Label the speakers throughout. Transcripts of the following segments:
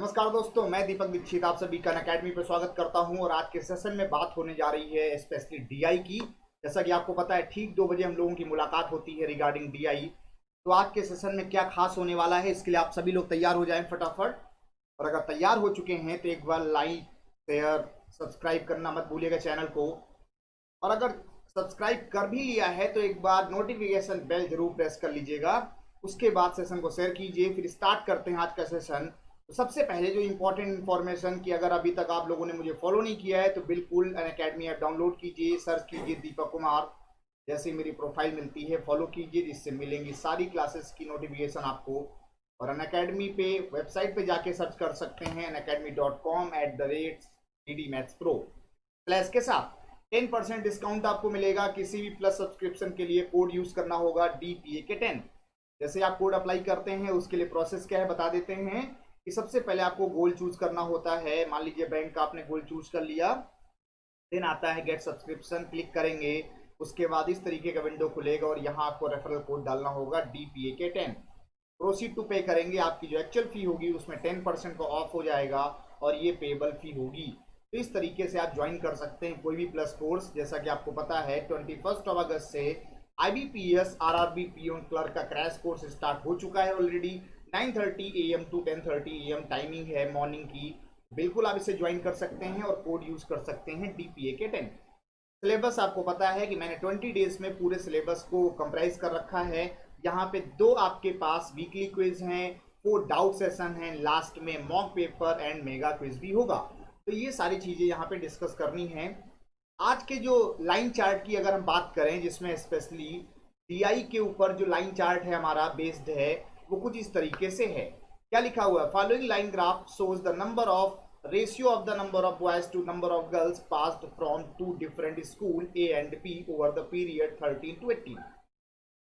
Speaker 1: नमस्कार दोस्तों, मैं दीपक दीक्षित आप सभी का अकेडमी पर स्वागत करता हूं। और आज के सेशन में बात होने जा रही है स्पेशली डीआई की। जैसा कि आपको पता है, ठीक 2 बजे हम लोगों की मुलाकात होती है रिगार्डिंग डीआई। तो आज के सेशन में क्या खास होने वाला है, इसके लिए आप सभी लोग तैयार हो जाएं फटाफट। और अगर तैयार हो चुके हैं तो एक बार लाइक, शेयर, सब्सक्राइब करना मत भूलिएगा चैनल को। और अगर सब्सक्राइब कर भी लिया है तो एक बार नोटिफिकेशन बेल जरूर प्रेस कर लीजिएगा। उसके बाद सेशन को शेयर कीजिए। फिर स्टार्ट करते हैं आज का सेशन। तो सबसे पहले जो इंपॉर्टेंट इन्फॉर्मेशन कि अगर अभी तक आप लोगों ने मुझे फॉलो नहीं किया है तो बिल्कुल अनअकैडमी ऐप डाउनलोड कीजिए, सर्च कीजिए दीपक कुमार। जैसे मेरी प्रोफाइल मिलती है फॉलो कीजिए, जिससे मिलेंगी सारी क्लासेस की नोटिफिकेशन आपको। और अनअकैडमी पे वेबसाइट पे जाके सर्च कर सकते हैं unacademy.com@DDMathsPro प्लस के साथ 10% डिस्काउंट आपको मिलेगा। किसी भी प्लस सब्सक्रिप्शन के लिए कोड यूज करना होगा DPAK10। जैसे आप कोड अप्लाई करते हैं उसके लिए प्रोसेस क्या है बता देते हैं कि सबसे पहले आपको गोल चूज करना होता है। मान लीजिए बैंक का आपने गोल चूज कर लिया, देन आता है गेट सब्सक्रिप्शन, क्लिक करेंगे। उसके बाद इस तरीके का विंडो खुलेगा और यहाँ आपको रेफरल कोड डालना होगा DPAK10। प्रोसीड टू पे करेंगे, आपकी जो एक्चुअल फी होगी उसमें 10% का ऑफ हो जाएगा और ये पेबल फी होगी। तो इस तरीके से आप ज्वाइन कर सकते हैं कोई भी प्लस कोर्स। जैसा कि आपको पता है 21 अगस्त से IBPS RRB पीओन क्लर्क का क्रैश कोर्स स्टार्ट हो चुका है already. 9:30 AM to 10:30 AM timing है मॉर्निंग की। बिल्कुल आप इसे ज्वाइन कर सकते हैं और कोड यूज कर सकते हैं DPAK10। सिलेबस आपको पता है कि मैंने 20 डेज में पूरे सिलेबस को कंप्राइज कर रखा है। यहाँ पे 2 आपके पास वीकली क्विज हैं, 4 डाउट सेशन हैं, लास्ट में mock paper and mega quiz भी होगा। तो ये सारी चीजें यहाँ पे डिस्कस करनी है। आज के जो लाइन चार्ट की अगर हम बात करें, जिसमें स्पेशली डीआई के ऊपर जो लाइन चार्ट है हमारा बेस्ड है, वो कुछ इस तरीके से है। क्या लिखा हुआ है? Following line graph shows the number of ratio of the number of boys to number of girls passed from two different school A and B over the period 13 to 18।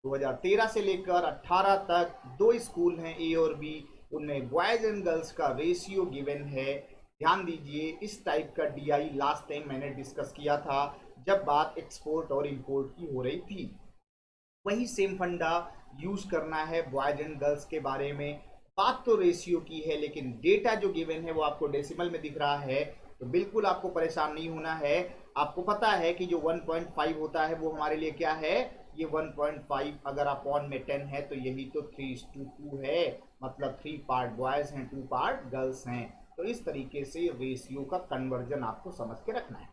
Speaker 1: 2013 से लेकर 18 तक 2 स्कूल हैं A और B, उनमें boys and girls का ratio given है। ध्यान दीजिए, इस टाइप का डीआई लास्ट टाइम मैंने डिस्कस किया था जब बात एक्सपोर्ट और इंपोर्ट की हो रही थी। वही सेम फंडा यूज करना है बॉयज एंड गर्ल्स के बारे में। बात तो रेशियो की है लेकिन डेटा जो गिवन है वो आपको डेसिमल में दिख रहा है, तो बिल्कुल आपको परेशान नहीं होना है। आपको पता है कि जो 1.5 होता है वो हमारे लिए क्या है, ये 1.5 अगर आप ऑन में 10 है तो यही तो 3:2 है। मतलब 3 पार्ट बॉयज हैं, 2 पार्ट गर्ल्स हैं। तो इस तरीके से रेशियो का कन्वर्जन आपको समझ के रखना है।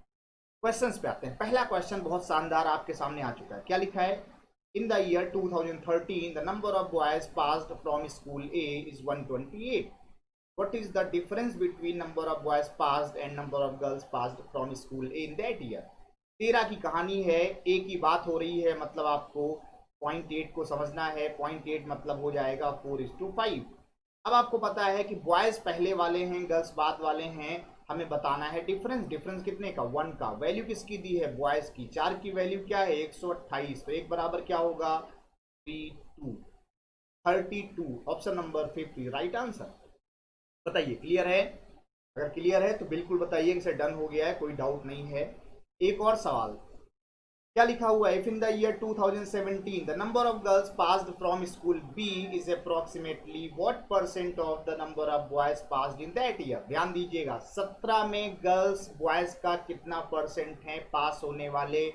Speaker 1: क्वेश्चंस पे आते हैं। पहला क्वेश्चन बहुत शानदार आपके सामने आ चुका है। क्या लिखा है? In the year 2013, the number of boys passed from school A is 128. What is the difference between number of boys passed and number of girls passed from school A in that year? 13 की कहानी है, A की बात हो रही है, मतलब आपको 0.8 को समझना है। 0.8 मतलब हो जाएगा 4:5। अब आपको पता है कि बॉयज पहले वाले हैं, गर्ल्स बाद वाले हैं। हमें बताना है डिफरेंस। डिफरेंस कितने का? 1 का। वैल्यू किसकी दी है? बॉयज की। 4 की वैल्यू क्या है? 128। तो 1 बराबर क्या होगा? 32। Option number 50 right answer. बताइए क्लियर है? अगर क्लियर है तो बिल्कुल बताइए कि डन हो गया है, कोई डाउट नहीं है। एक और सवाल। क्या लिखा हुआ है? If in the year 2017 the number of girls passed from school be is approximately what percent of the number of boys passed in that year? ध्यान दीजिएगा, 17 में गर्ल्स बॉयज का कितना परसेंट है पास होने वाले?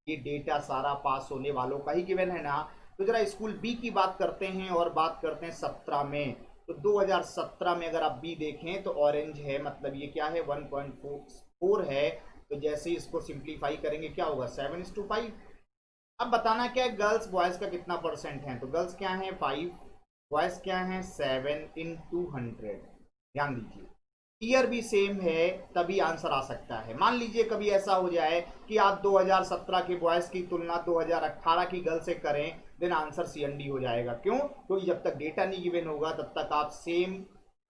Speaker 1: ये डेटा सारा पास होने वालों का ही गिवन है ना। तो जरा स्कूल बी की बात करते हैं और बात करते हैं 17 में। तो 2017 में अगर आप बी देखें तो ऑरेंज है, मतलब ये क्या है? 1.4 है। तो जैसे ही इसको सिंप्लीफाई करेंगे क्या होगा? 7:5। अब बताना क्या है, गर्ल्स बॉयज का कितना परसेंट है? तो गर्ल्स क्या है? 5, बॉयज क्या है? 7 इन 200। ध्यान दीजिए, ईयर भी सेम है तभी आंसर आ सकता है। मान लीजिए कभी ऐसा हो जाए कि आप 2017 के बॉयज की तुलना 2018 की गर्ल से करें, देन आंसर CND हो जाएगा। क्यों? क्योंकि जब तक डेटा नहीं गिवन होगा तब तक आप सेम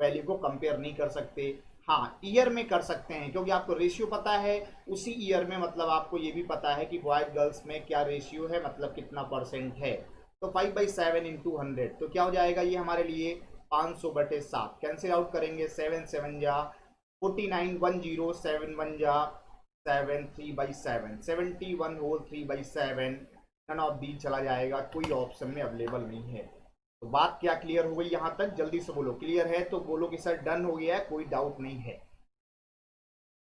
Speaker 1: वैल्यू को कंपेयर नहीं कर सकते। हाँ, ईयर में कर सकते हैं क्योंकि आपको रेशियो पता है उसी ईयर में, मतलब आपको ये भी पता है कि बॉयज गर्ल्स में क्या रेशियो है, मतलब कितना परसेंट है। तो 5/7 इन 200 तो क्या हो जाएगा ये हमारे लिए? 500/7। कैंसिल आउट करेंगे, 7 7 जा 49, 10 7 1 जा 7, 3/7 71 होल 3/7। नन ऑफ दी चला जाएगा, कोई ऑप्शन में अवेलेबल नहीं है। तो बात क्या क्लियर हो गई यहां तक? जल्दी से बोलो, क्लियर है तो बोलो कि सर डन हो गया है, कोई डाउट नहीं है।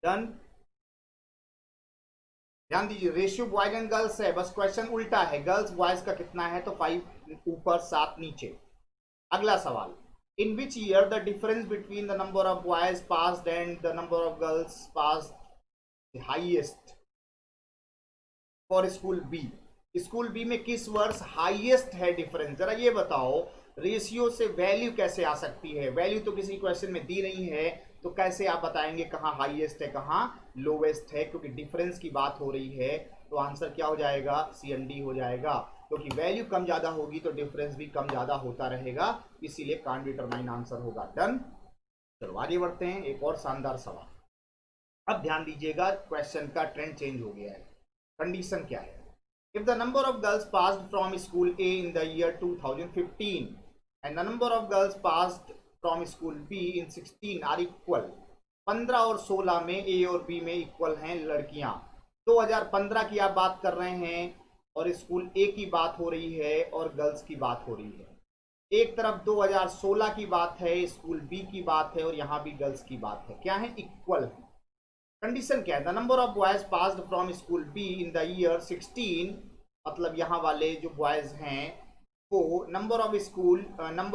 Speaker 1: डन। ध्यान दीजिए, रेशियो बॉयज एंड गर्ल्स है, बस क्वेश्चन उल्टा है। गर्ल्स बॉयज का कितना है, तो 5 ऊपर 7 नीचे। अगला सवाल, in which year the difference between the number of boys passed and the number of girls passed highest for school B? School B में किस वर्ष हाईएस्ट है डिफरेंस, जरा ये बताओ। रेशियो से वैल्यू कैसे आ सकती है? वैल्यू तो किसी क्वेश्चन में दी नहीं है, तो कैसे आप बताएंगे कहाँ हाईएस्ट है कहाँ लोवेस्ट है? क्योंकि डिफरेंस की बात हो रही है, तो आंसर क्या हो जाएगा? सी एंड डी हो जाएगा। क्योंकि वैल्यू कम ज्यादा होगी तो डिफरेंस भी कम ज्यादा होता रहेगा, इसीलिए कांट डिटरमाइन आंसर होगा। डन। चलो आगे बढ़ते हैं, एक और शानदार सवाल। अब ध्यान दीजिएगा, क्वेश्चन का ट्रेंड चेंज हो गया है। कंडीशन क्या है? If the number of girls passed from school A in the year 2015 and the number of girls passed from school B in 16 are equal, 15 और 16 में A और B में इक्वल हैं लड़कियां। 2015 की आप बात कर रहे हैं और स्कूल A की बात हो रही है और गर्ल्स की बात हो रही है। एक तरफ 2016 की बात है, स्कूल B की बात है, और यहां भी गर्ल्स की बात है। क्या है? इक्वल है। कंडीशन क्या है? The number of boys passed from school B in the year 16, मतलब यहाँ वाले जो बॉयज हैं वो number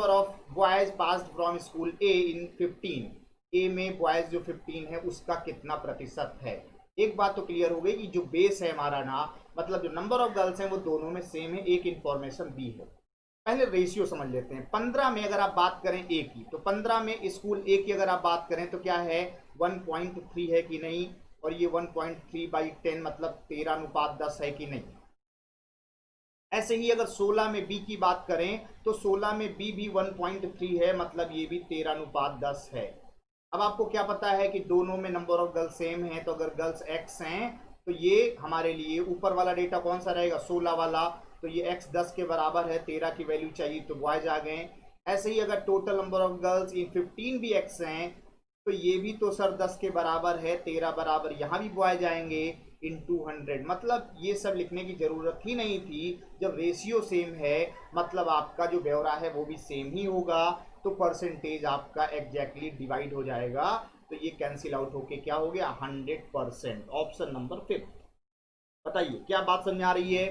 Speaker 1: of boys passed from school A in 15, A में बॉयज जो 15 है उसका कितना प्रतिशत है? एक बात तो क्लियर हो गई कि जो बेस है हमारा ना, मतलब जो नंबर ऑफ गर्ल्स हैं वो दोनों में सेम है, एक इंफॉर्मेशन बी है। पहले रेशियो समझ लेते हैं। 15 में अगर आप बात करें ए की, तो 15 में स्कूल ए की अगर आप बात करें तो क्या है? 1.3 है कि नहीं? और ये 1.3/10 मतलब 13:10 है कि नहीं? ऐसे ही अगर 16 में बी की बात करें तो 16 में बी भी 1.3 है, मतलब ये भी 13:10 है। अब आपको क्या पता है कि दोनों में नंबर ऑफ गर्ल्स सेम है, तो अगर गर्ल्स एक्स हैं तो ये हमारे लिए ऊपर वाला डेटा कौन सा रहेगा? 16 वाला। तो ये एक्स 10 के बराबर है, 13 की वैल्यू चाहिए तो बॉयज आ गए। ऐसे ही अगर total number of girls in 15 भी एक्स हैं तो ये भी तो सर 10 के बराबर है, 13 बराबर, यहाँ भी बॉयज आएंगे इन 200। मतलब ये सब लिखने की जरूरत ही नहीं थी। जब रेशियो सेम है मतलब आपका जो ब्यौरा है वो भी सेम ही होगा, तो परसेंटेज आपका एग्जैक्टली डिवाइड हो जाएगा। तो ये कैंसिल आउट होके क्या हो गया? 100%। Option number 5। बताइए क्या बात समझ आ रही है?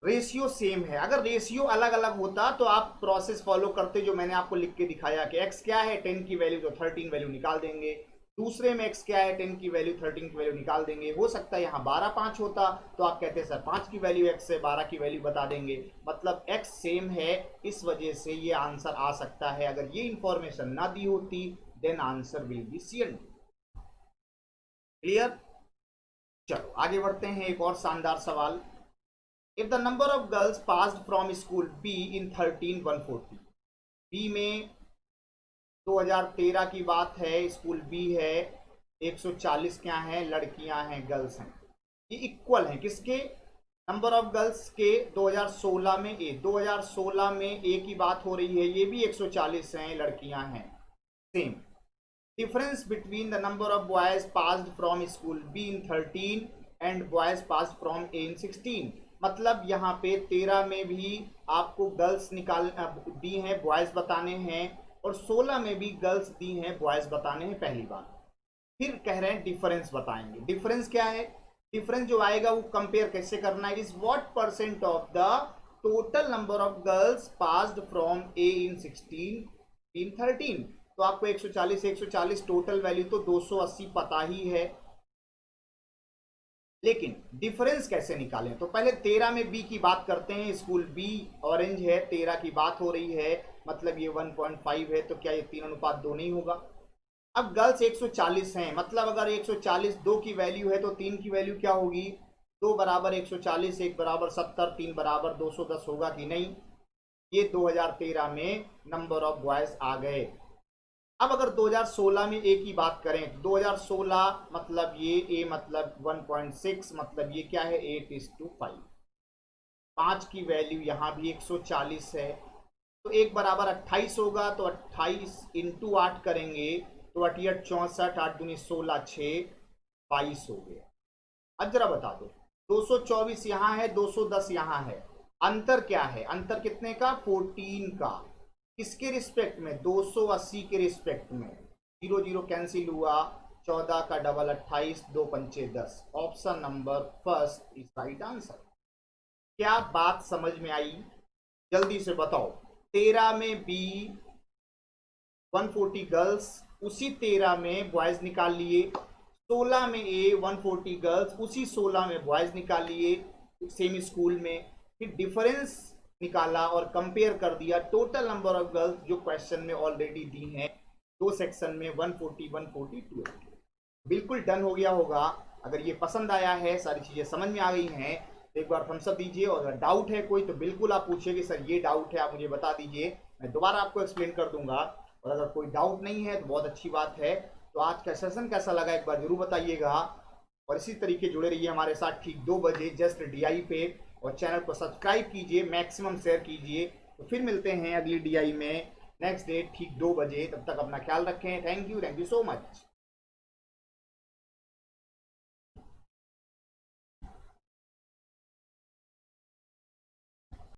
Speaker 1: रेशियो सेम है। अगर रेशियो अलग अलग होता तो आप प्रोसेस फॉलो करते जो मैंने आपको लिख के दिखाया कि x क्या है 10 की वैल्यू, तो 13 वैल्यू निकाल देंगे। दूसरे में x क्या है 10 की वैल्यू, 13 की वैल्यू निकाल देंगे। हो सकता है यहाँ 12 5 होता तो आप कहते सर 5 की वैल्यू x है, 12 की वैल्यू बता देंगे। मतलब x सेम है, इस वजह से ये आंसर आ सकता है। अगर ये इंफॉर्मेशन ना दी होती then answer will be C and D. Clear? चलो आगे बढ़ते हैं, एक और शानदार सवाल। If the number of girls passed from school B in 13 140, B में 2013 की बात है, स्कूल B है, 140 क्या है? लड़कियां हैं, गर्ल्स हैं। ये इक्वल हैं किसके? नंबर ऑफ गर्ल्स के 2016 में ए, 2016 में ए की बात हो रही है, ये भी 140 हैं, लड़कियां हैं, same. Difference between the number of boys passed from school B in 13 and boys passed from A in 16, मतलब यहाँ पे 13 में भी आपको गर्ल्स निकाल दी हैं, बॉयज बताने हैं, और 16 में भी गर्ल्स दी हैं, बॉयज बताने हैं, पहली बार। फिर कह रहे हैं डिफरेंस बताएंगे। डिफरेंस क्या है? डिफरेंस जो आएगा वो कंपेयर कैसे करना है? Is what percent of the total number of girls passed from A in 16 in 13। तो आपको 140 टोटल वैल्यू तो 280 पता ही है, लेकिन डिफरेंस कैसे निकालें? तो पहले 13 में बी की बात करते हैं। स्कूल बी ऑरेंज है, 13 की बात हो रही है, मतलब ये 1.5 है, तो क्या ये 3:2 नहीं होगा? अब गर्ल्स 140 हैं, मतलब अगर 140 2 की वैल्यू है तो 3 की वैल्यू क्या होगी? 2 बराबर 140, 1 बराबर 70, 3 बराबर 210 होगा कि नहीं? ये 2013 में नंबर ऑफ बॉयज आ गए। अब अगर 2016 में ए की बात करें तो 2016 मतलब ये ए मतलब 1.6, मतलब ये क्या है 8:5। 5 की वैल्यू यहाँ भी 140 है, तो एक बराबर 28 होगा, तो 28 इंटू 8 करेंगे तो 8 64, 8 दूनी 16, 6 22 हो गया। अब जरा बता दो 224 यहाँ है, 210 यहाँ है, अंतर क्या है, अंतर कितने का, 14 का, किसके रिस्पेक्ट में, 280 के रिस्पेक्ट में, 0 0 कैंसिल हुआ, 14 का डबल 28, 2 पंचे 10, option number first is right answer. क्या बात समझ में आई, जल्दी से बताओ। 13 में बी 140 गर्ल्स, उसी 13 में बॉयज निकाल लिए, 16 में ए 140 गर्ल्स, उसी 16 में बॉयज निकाल लिए सेम स्कूल में, फिर डिफरेंस निकाला और कंपेयर कर दिया टोटल नंबर ऑफ गर्ल्स जो क्वेश्चन में ऑलरेडी दी हैं, दो सेक्शन में 140 142। बिल्कुल डन हो गया होगा। अगर ये पसंद आया है, सारी चीजें समझ में आ गई हैं, तो एक बार थम्स अप दीजिए, और अगर डाउट है कोई तो बिल्कुल आप पूछिए कि सर ये डाउट है, आप मुझे बता दीजिए, मैं दोबारा आपको एक्सप्लेन कर दूंगा। और अगर कोई डाउट नहीं है तो बहुत अच्छी बात है। तो आज का सेशन कैसा लगा एक बार जरूर बताइएगा, और इसी तरीके जुड़े रहिए हमारे साथ ठीक 2 बजे जस्ट DI पे, और चैनल को सब्सक्राइब कीजिए, मैक्सिमम शेयर कीजिए। तो फिर मिलते हैं अगली DI में नेक्स्ट डे ठीक 2 बजे, तब तक अपना ख्याल रखें। Thank you so much.